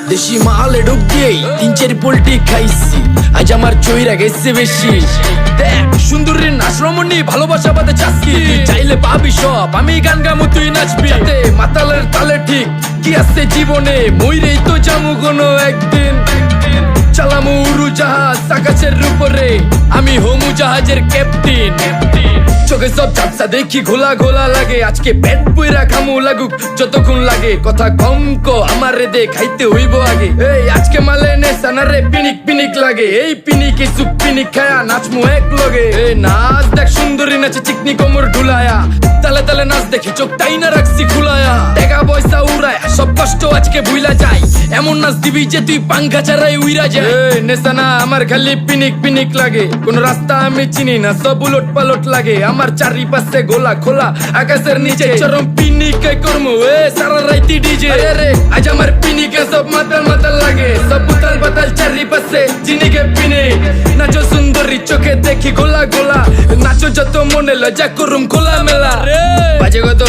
দেশি মালে ঢুক দিয়েই 3-4 পোল্টি খাইছি, আজ আমার চইরা গেছে বেশি। দেখ সুন্দরীর নাচ রমণী, ভালোবাসা বাদে চাচ্ছি, তুই চাইলে পাবি সব, আমি গান গামু তুই নাচবি। মাতালের তালে ঠিক কি আছে জীবনে, মইরেই তো যামু কোনো একদিন। চালামু উড়ু জাহাজ আকাশের উপরে, আমি হোমু জাহাজের ক্যাপ্টেন। চোখে সব ঝাপসা দেখি ঘোলা ঘোলা লাগে, আজকে পেট পুইরা খামু লাগুক যতক্ষণ লাগে। কথা কম কো আমারে দে খাইতে হইব আগে, এই আজকে মালে নে সানারে পিনিক পিনিক লাগে। এই পিনিকে সুপ পিনিক খায়া নাচমু এক লগে। এই নাচ দেখ সুন্দরী নাচে চিকনি কোমর ঢুলায়া, তালে তালে নাচ দেখি চোখ তাই না রাখছি খুলায়া। টাকা পয়সা উড়ায় সব কষ্ট আজকে ভুইলা যায়, এমন নাচ দিবি যে তুই পাঙ্খা ছাড়াই উইরা যায়। নেশানা আমার খালি পিনিক পিনিক লাগে, কোন রাস্তা আমি চিনি না, সব উলট পালট লাগে। আমার চারিপাশে গোলা খোলা আকাশের নিচে, চরম পিনিকে করমু সারা রাইতি ডিজে। রে আজ আমার পিনিকে সব মাতাল মাতাল লাগে, সব উতাল পাতাল চারিপাশে চিনিকে পিনিক। নাচো সুন্দরী চোখে দেখি গোলা গোলা, নাচো যত মনে লজ্জা করুম খোলা মেলা। বাজে কত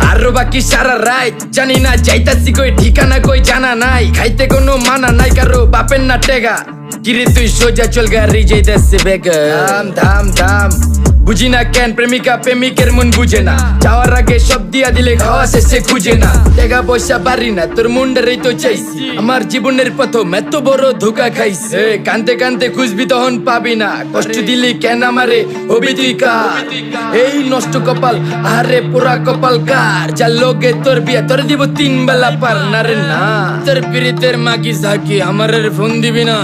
আরো বাকি সারা রাত জানি না, যাইতাছি কই ঠিকানা কই জানা নাই। খাইতে কোনো মানা নাই কারো বাপের না টেগা, কিরে তুই সোজা চল গাড়ি যাইতাছে বেগা। ধাম ধাম ধাম বুঝি না কেন প্রেমিকা প্রেমিকের মন বুঝে না, যাওয়ার আগে সব দিয়া দিলে খাওয়া শেষে খুঁজে না। টাকা পয়সা বাড়ি না তোর মুন্ডারেই তো চাইছি, আমার জীবনের প্রথম এত বড় ধোকা খাইছে। কানতে কানতে খুঁজবি তখন পাবি না, কষ্ট দিলি কেন আমারে হবি তুই কার। এই নষ্ট কপাল আরে পুরা কপাল কার, যার লোকে তোর বিয়া তোর দিব 3 বেলা পার। না রে না তোর পিরিতের মাগি ঝাঁকি আমার ফোন দিবি না।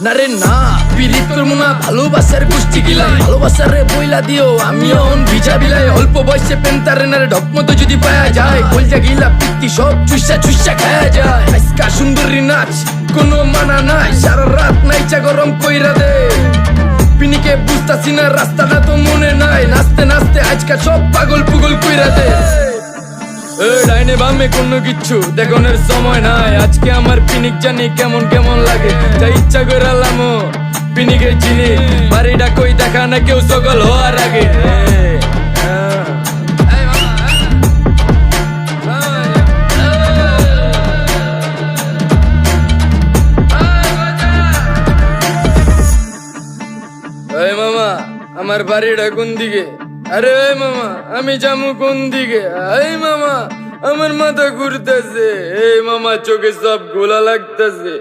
না রে না পিরিত করবো না, ভালোবাসার গোষ্ঠী গিলাই, ভালোবাসার রে বইলা দিও আমি অন ভিজা বিলাই। অল্প বয়সে পেন্তারে না রে ঢকমতো যদি পায়া যায়, কলজা গিলা পিত্তি সব চুষা চুষা খায়া যায়। আজকা সুন্দরী নাচ কোনো মানা নাই, সারা রাত নাইচা গরম কইরা দে। পিনিকে বুঝতাছি না রাস্তাটা তো মনে নাই, নাচতে নাচতে আজকা সব পাগল পুগল কইরা দে। ডাইনে বামে কোনো কিচ্ছু দেখনের সময় নাই, আজকে আমার পিনিক জানি কেমন কেমন লাগে। যা ইচ্ছা করে লামো পিনিকে চিনি, বাড়িটা কই দেখা না কেউ সকল হওয়ার আগে। এই মামা আমার বাড়িটা কোন দিকে? আরে মামা আমি যামু কোন দিকে? এই মামা আমার মাথা ঘুরতেছে, এই মামা চোখে সব গোলা লাগতেছে।